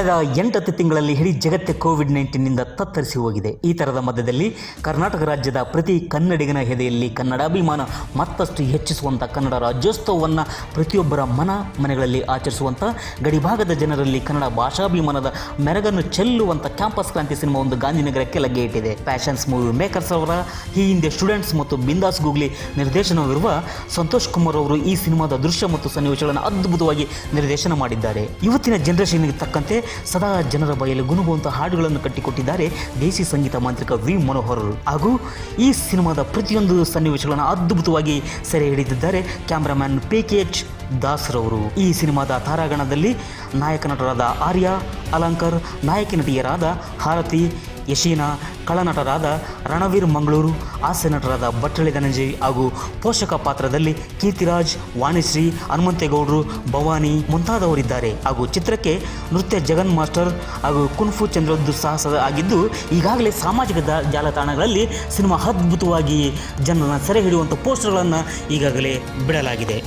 ಕಳೆದ 8 ತಿಂಗಳಲ್ಲಿ ಇಡೀ ಜಗತ್ತೇ ಕೋವಿಡ್-19ನಿಂದ ತತ್ತರಿಸಿ ಹೋಗಿದೆ. ಈ ಥರದ ಮಧ್ಯದಲ್ಲಿ ಕರ್ನಾಟಕ ರಾಜ್ಯದ ಪ್ರತಿ ಕನ್ನಡಿಗನ ಎದೆಯಲ್ಲಿ ಕನ್ನಡಾಭಿಮಾನ ಮತ್ತಷ್ಟು ಹೆಚ್ಚಿಸುವಂಥ ಕನ್ನಡ ರಾಜ್ಯೋತ್ಸವವನ್ನು ಪ್ರತಿಯೊಬ್ಬರ ಮನೆಗಳಲ್ಲಿ ಆಚರಿಸುವಂಥ ಗಡಿಭಾಗದ ಜನರಲ್ಲಿ ಕನ್ನಡ ಭಾಷಾಭಿಮಾನದ ಮೆರಗನ್ನು ಚೆಲ್ಲುವಂಥ ಕ್ಯಾಂಪಸ್ ಕ್ರಾಂತಿ ಸಿನಿಮಾ ಒಂದು ಗಾಂಧಿನಗರಕ್ಕೆ ಲಗ್ಗೆ ಇಟ್ಟಿದೆ. ಪ್ಯಾಷನ್ಸ್ ಮೂವಿ ಮೇಕರ್ಸ್ ಅವರ ಈ ಹಿಂದೆ ಸ್ಟೂಡೆಂಟ್ಸ್ ಮತ್ತು ಬಿಂದಾಸ್ ಗೂಗ್ಲಿ ನಿರ್ದೇಶನವಿರುವ ಸಂತೋಷ್ ಕುಮಾರ್ ಅವರು ಈ ಸಿನಿಮಾದ ದೃಶ್ಯ ಮತ್ತು ಸನ್ನಿವೇಶಗಳನ್ನು ಅದ್ಭುತವಾಗಿ ನಿರ್ದೇಶನ ಮಾಡಿದ್ದಾರೆ. ಇವತ್ತಿನ ಜನರೇಷನ್ಗೆ ತಕ್ಕಂತೆ ಸದಾ ಜನರ ಬಾಯಲ್ಲಿ ಗುನುಗುವಂತಹ ಹಾಡುಗಳನ್ನು ಕಟ್ಟಿಕೊಟ್ಟಿದ್ದಾರೆ ದೇಸಿ ಸಂಗೀತ ಮಾಂತ್ರಿಕ ವಿ ಮನೋಹರ್ ಹಾಗೂ ಈ ಸಿನಿಮಾದ ಪ್ರತಿಯೊಂದು ಸನ್ನಿವೇಶಗಳನ್ನು ಅದ್ಭುತವಾಗಿ ಸೆರೆ ಹಿಡಿದಿದ್ದಾರೆ ಕ್ಯಾಮ್ರಾಮನ್ PKH ದಾಸ್ರವರು. ಈ ಸಿನಿಮಾದ ತಾರಾಗಣದಲ್ಲಿ ನಾಯಕ ನಟರಾದ ಆರ್ಯ, ಅಲಂಕರ್, ನಾಯಕಿ ನಟಿಯರಾದ ಹಾರತಿ, ಯಶೀನಾ, ಕಳನಟರಾದ ರಣವೀರ್ ಮಂಗಳೂರು, ಹಾಸ್ಯ ನಟರಾದ ಭಟ್ಟಳ್ಳಿ ಧನಂಜಯ್ ಹಾಗೂ ಪೋಷಕ ಪಾತ್ರದಲ್ಲಿ ಕೀರ್ತಿರಾಜ್, ವಾಣಿಶ್ರೀ, ಹನುಮಂತೇಗೌಡರು, ಭವಾನಿ ಮುಂತಾದವರಿದ್ದಾರೆ. ಹಾಗೂ ಚಿತ್ರಕ್ಕೆ ನೃತ್ಯ ಜಗನ್ ಮಾಸ್ಟರ್ ಹಾಗೂ ಕುನ್ಫು ಚಂದ್ರದ್ದು ಸಾಹಸ ಆಗಿದ್ದು ಈಗಾಗಲೇ ಸಾಮಾಜಿಕ ಜಾಲತಾಣಗಳಲ್ಲಿ ಸಿನಿಮಾ ಅದ್ಭುತವಾಗಿ ಜನರನ್ನು ಸೆರೆ ಹಿಡಿಯುವಂಥ ಪೋಸ್ಟರ್ಗಳನ್ನು ಈಗಾಗಲೇ ಬಿಡಲಾಗಿದೆ.